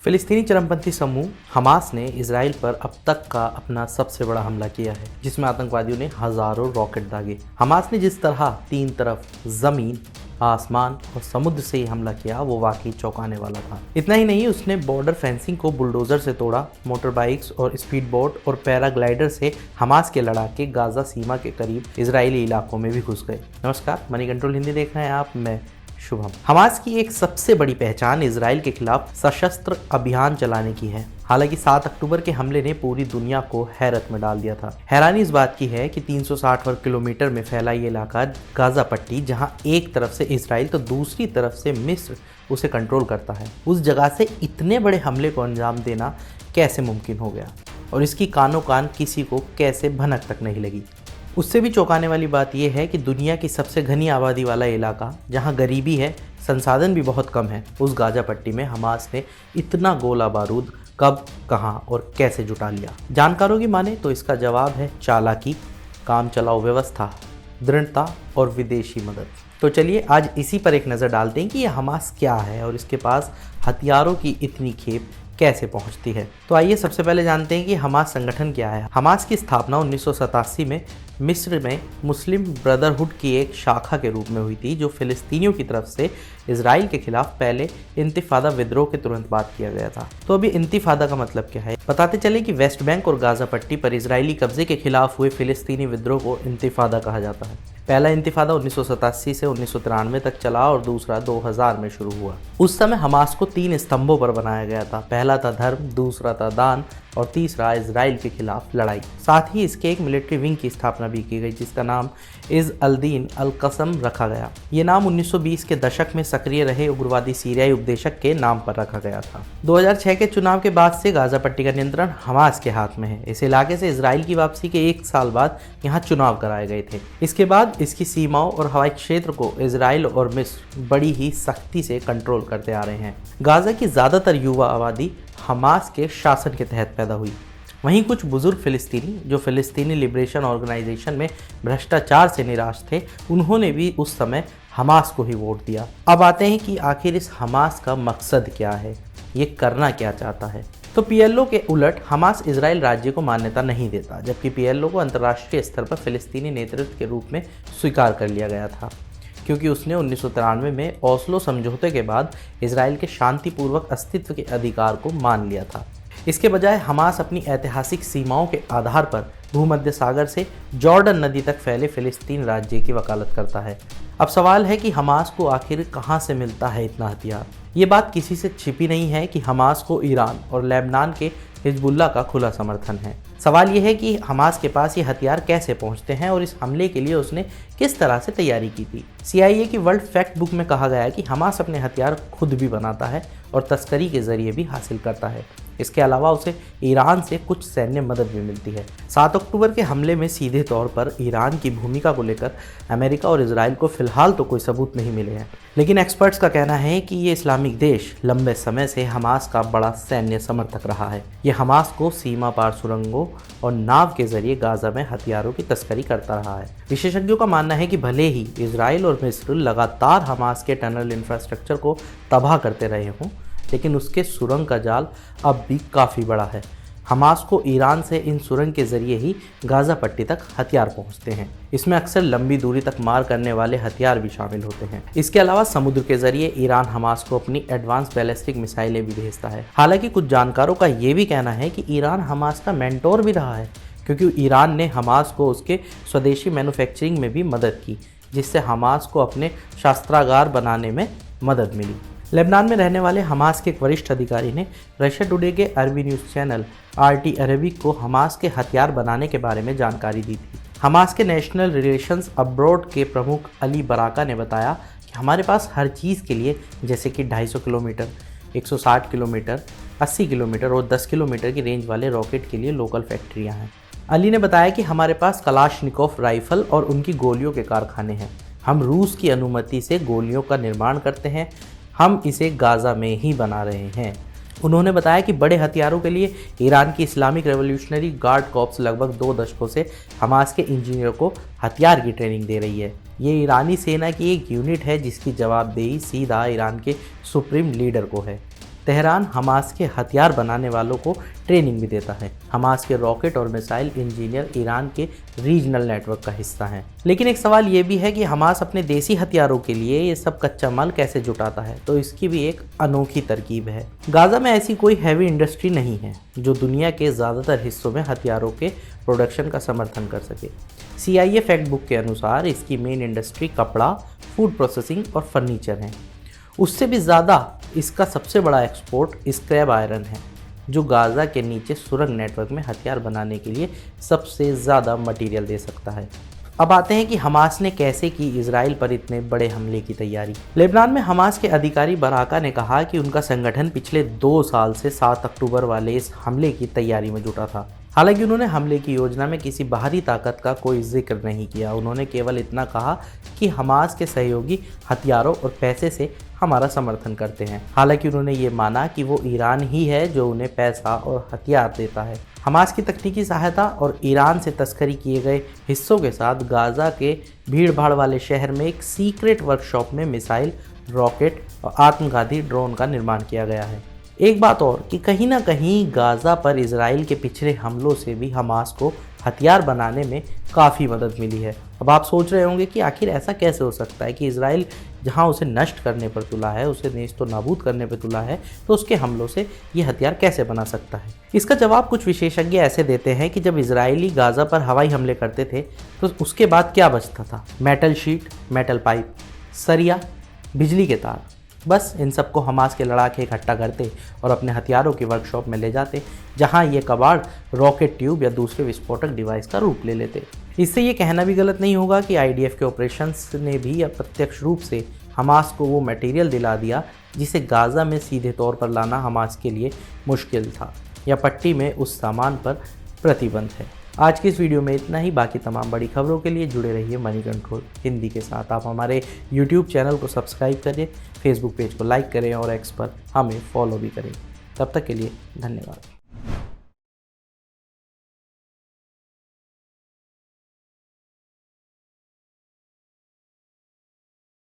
फिलिस्तीनी चरमपंथी समूह हमास ने इसराइल पर अब तक का अपना सबसे बड़ा हमला किया है, जिसमें आतंकवादियों ने हजारों रॉकेट दागे। हमास ने जिस तरह तीन तरफ जमीन, आसमान और समुद्र से ही हमला किया वो वाकई चौंकाने वाला था। इतना ही नहीं, उसने बॉर्डर फेंसिंग को बुलडोजर से तोड़ा, मोटर बाइक्स और स्पीड बोट और पैराग्लाइडर से हमास के लड़ाके गाजा सीमा के करीब इजरायली इलाकों में भी घुस गए। नमस्कार, मनी कंट्रोल हिंदी देख रहे हैं आप, मैं शुभम। हमास की एक सबसे बड़ी पहचान इजराइल के खिलाफ सशस्त्र अभियान चलाने की है। हालांकि 7 अक्टूबर के हमले ने पूरी दुनिया को हैरत में डाल दिया था। हैरानी इस बात की है कि 360 वर्ग किलोमीटर में फैला ये इलाका गाजा पट्टी, जहां एक तरफ से इजराइल तो दूसरी तरफ से मिस्र उसे कंट्रोल करता है, उस जगह से इतने बड़े हमले को अंजाम देना कैसे मुमकिन हो गया और इसकी कानो कान किसी को कैसे भनक तक नहीं लगी। उससे भी चौंकाने वाली बात यह है कि दुनिया की सबसे घनी आबादी वाला इलाका, जहां गरीबी है, संसाधन भी बहुत कम है, उस गाजा पट्टी में हमास ने इतना गोला बारूद कब, कहां और कैसे जुटा लिया। जानकारों की माने तो इसका जवाब है चालाकी, काम चलाओ व्यवस्था, दृढ़ता और विदेशी मदद। तो चलिए आज इसी पर एक नज़र डालते हैं कि यह हमास क्या है और इसके पास हथियारों की इतनी खेप कैसे पहुंचती है। तो आइए सबसे पहले जानते हैं कि हमास संगठन क्या है। हमास की स्थापना 1987 में मिस्र में मुस्लिम ब्रदरहुड की एक शाखा के रूप में हुई थी, जो फिलिस्तीनियों की तरफ से इजराइल के खिलाफ पहले इंतिफादा विद्रोह के तुरंत बाद किया गया था। तो अभी इंतिफादा का मतलब क्या है, बताते चले कि वेस्ट बैंक और गाजा पट्टी पर इजरायली कब्जे के खिलाफ हुए फिलिस्तीनी विद्रोह को इंतिफादा कहा जाता है। पहला इंतिफादा 1987 से 1993 तक चला और दूसरा 2000 में शुरू हुआ। उस समय हमास को 3 स्तंभों पर बनाया गया था। पहला था धर्म, दूसरा था दान और तीसरा इजराइल के खिलाफ लड़ाई। साथ ही इसके एक मिलिट्री विंग की स्थापना भी की गई, जिसका नाम इज़ अल-दीन अल-कसम रखा गया। ये नाम 1920 के दशक में सक्रिय रहे उग्रवादी सीरियाई उपदेशक के नाम पर रखा गया था। 2006 के चुनाव के बाद से गाजा पट्टी का नियंत्रण हमास के हाथ में है। इस इलाके से इजराइल की वापसी के 1 साल बाद यहाँ चुनाव कराए गए थे। इसके बाद इसकी सीमाओं और हवाई क्षेत्र को इजराइल और मिस्र बड़ी ही सख्ती से कंट्रोल करते आ रहे हैं। गाजा की ज़्यादातर युवा आबादी हमास के शासन के तहत पैदा हुई। वहीं कुछ बुजुर्ग फिलिस्तीनी जो फिलिस्तीनी लिबरेशन ऑर्गेनाइजेशन में भ्रष्टाचार से निराश थे, उन्होंने भी उस समय हमास को ही वोट दिया। अब आते हैं कि आखिर इस हमास का मकसद क्या है, ये करना क्या चाहता है। तो पीएलओ के उलट हमास इजराइल राज्य को मान्यता नहीं देता, जबकि पीएलओ को अंतर्राष्ट्रीय स्तर पर फिलिस्तीनी नेतृत्व के रूप में स्वीकार कर लिया गया था, क्योंकि उसने 1993 में ओस्लो समझौते के बाद इजराइल के शांतिपूर्वक अस्तित्व के अधिकार को मान लिया था। इसके बजाय हमास अपनी ऐतिहासिक सीमाओं के आधार पर भूमध्य सागर से जॉर्डन नदी तक फैले फिलिस्तीन राज्य की वकालत करता है। अब सवाल है कि हमास को आखिर कहां से मिलता है इतना हथियार। ये बात किसी से छिपी नहीं है कि हमास को ईरान और लेबनान के हिजबुल्लाह का खुला समर्थन है। सवाल यह है कि हमास के पास ये हथियार कैसे पहुंचते हैं और इस हमले के लिए उसने किस तरह से तैयारी की थी। CIA की वर्ल्ड फैक्ट बुक में कहा गया है कि हमास अपने हथियार खुद भी बनाता है और तस्करी के जरिए भी हासिल करता है। इसके अलावा उसे ईरान से कुछ सैन्य मदद भी मिलती है। 7 अक्टूबर के हमले में सीधे तौर पर ईरान की भूमिका को लेकर अमेरिका और इजराइल को फिलहाल तो कोई सबूत नहीं मिले हैं, लेकिन एक्सपर्ट्स का कहना है कि ये इस्लामिक देश लंबे समय से हमास का बड़ा सैन्य समर्थक रहा है। ये हमास को सीमा पार सुरंगों और नाव के जरिए गाजा में हथियारों की तस्करी करता रहा है। विशेषज्ञों का मानना है कि भले ही इजराइल और मिस्र लगातार हमास के टनल इंफ्रास्ट्रक्चर को तबाह करते रहे हों, लेकिन उसके सुरंग का जाल अब भी काफ़ी बड़ा है। हमास को ईरान से इन सुरंग के जरिए ही गाजा पट्टी तक हथियार पहुंचते हैं। इसमें अक्सर लंबी दूरी तक मार करने वाले हथियार भी शामिल होते हैं। इसके अलावा समुद्र के जरिए ईरान हमास को अपनी एडवांस बैलिस्टिक मिसाइलें भी भेजता है। हालांकि कुछ जानकारों का ये भी कहना है कि ईरान हमास का मेंटोर भी रहा है, क्योंकि ईरान ने हमास को उसके स्वदेशी मैन्युफैक्चरिंग में भी मदद की, जिससे हमास को अपने शस्त्रागार बनाने में मदद मिली। लेबनान में रहने वाले हमास के एक वरिष्ठ अधिकारी ने रशिया टुडे के अरबी न्यूज़ चैनल RT अरबिक को हमास के हथियार बनाने के बारे में जानकारी दी थी। हमास के नेशनल रिलेशंस अब्रॉड के प्रमुख अली बराका ने बताया कि हमारे पास हर चीज़ के लिए, जैसे कि 250 किलोमीटर, 160 किलोमीटर, 80 किलोमीटर और 10 किलोमीटर की रेंज वाले रॉकेट के लिए लोकल फैक्ट्रियाँ हैं। अली ने बताया कि हमारे पास कलाशनिकोव राइफल और उनकी गोलियों के कारखाने हैं। हम रूस की अनुमति से गोलियों का निर्माण करते हैं। हम इसे गाजा में ही बना रहे हैं। उन्होंने बताया कि बड़े हथियारों के लिए ईरान की इस्लामिक रेवोल्यूशनरी गार्ड कॉर्प्स लगभग 2 दशकों से हमास के इंजीनियर को हथियार की ट्रेनिंग दे रही है। ये ईरानी सेना की एक यूनिट है जिसकी जवाबदेही सीधा ईरान के सुप्रीम लीडर को है। तेहरान हमास के हथियार बनाने वालों को ट्रेनिंग भी देता है। हमास के रॉकेट और मिसाइल इंजीनियर ईरान के रीजनल नेटवर्क का हिस्सा हैं। लेकिन एक सवाल ये भी है कि हमास अपने देसी हथियारों के लिए ये सब कच्चा माल कैसे जुटाता है, तो इसकी भी एक अनोखी तरकीब है। गाजा में ऐसी कोई हैवी इंडस्ट्री नहीं है जो दुनिया के ज़्यादातर हिस्सों में हथियारों के प्रोडक्शन का समर्थन कर सके। CIA फैक्ट बुक के अनुसार इसकी मेन इंडस्ट्री कपड़ा, फूड प्रोसेसिंग और फर्नीचर है। उससे भी ज़्यादा इसका सबसे बड़ा एक्सपोर्ट स्क्रैप आयरन है, जो गाज़ा के नीचे सुरंग नेटवर्क में हथियार बनाने के लिए सबसे ज़्यादा मटेरियल दे सकता है। अब आते हैं कि हमास ने कैसे की इजराइल पर इतने बड़े हमले की तैयारी। लेबनान में हमास के अधिकारी बराका ने कहा कि उनका संगठन पिछले 2 साल से 7 अक्टूबर वाले इस हमले की तैयारी में जुटा था। हालांकि उन्होंने हमले की योजना में किसी बाहरी ताकत का कोई जिक्र नहीं किया। उन्होंने केवल इतना कहा कि हमास के सहयोगी हथियारों और पैसे से हमारा समर्थन करते हैं। हालांकि उन्होंने ये माना कि वो ईरान ही है जो उन्हें पैसा और हथियार देता है। हमास की तकनीकी सहायता और ईरान से तस्करी किए गए हिस्सों के साथ गाज़ा के भीड़ भाड़ वाले शहर में एक सीक्रेट वर्कशॉप में मिसाइल, रॉकेट और आत्मघाती ड्रोन का निर्माण किया गया है। एक बात और कि कहीं ना कहीं गाज़ा पर इजराइल के पिछले हमलों से भी हमास को हथियार बनाने में काफ़ी मदद मिली है। अब आप सोच रहे होंगे कि आखिर ऐसा कैसे हो सकता है कि इजराइल जहां उसे नष्ट करने पर तुला है, उसे नेस्तो नाबूद करने पर तुला है, तो उसके हमलों से ये हथियार कैसे बना सकता है। इसका जवाब कुछ विशेषज्ञ ऐसे देते हैं कि जब इजरायली गाज़ा पर हवाई हमले करते थे तो उसके बाद क्या बचता था? मेटल शीट, मेटल पाइप, सरिया, बिजली के तार। बस इन सबको हमास के लड़ाके इकट्ठा करते और अपने हथियारों की वर्कशॉप में ले जाते, जहां ये कबाड़ रॉकेट ट्यूब या दूसरे विस्फोटक डिवाइस का रूप ले लेते। इससे ये कहना भी गलत नहीं होगा कि IDF के ऑपरेशंस ने भी अप्रत्यक्ष रूप से हमास को वो मटेरियल दिला दिया जिसे गाज़ा में सीधे तौर पर लाना हमास के लिए मुश्किल था, या पट्टी में उस सामान पर प्रतिबंध है। आज की इस वीडियो में इतना ही। बाकी तमाम बड़ी खबरों के लिए जुड़े रहिए मनी कंट्रोल हिंदी के साथ। आप हमारे YouTube चैनल को सब्सक्राइब करें, Facebook पेज को लाइक करें और X पर हमें फॉलो भी करें। तब तक के लिए धन्यवाद।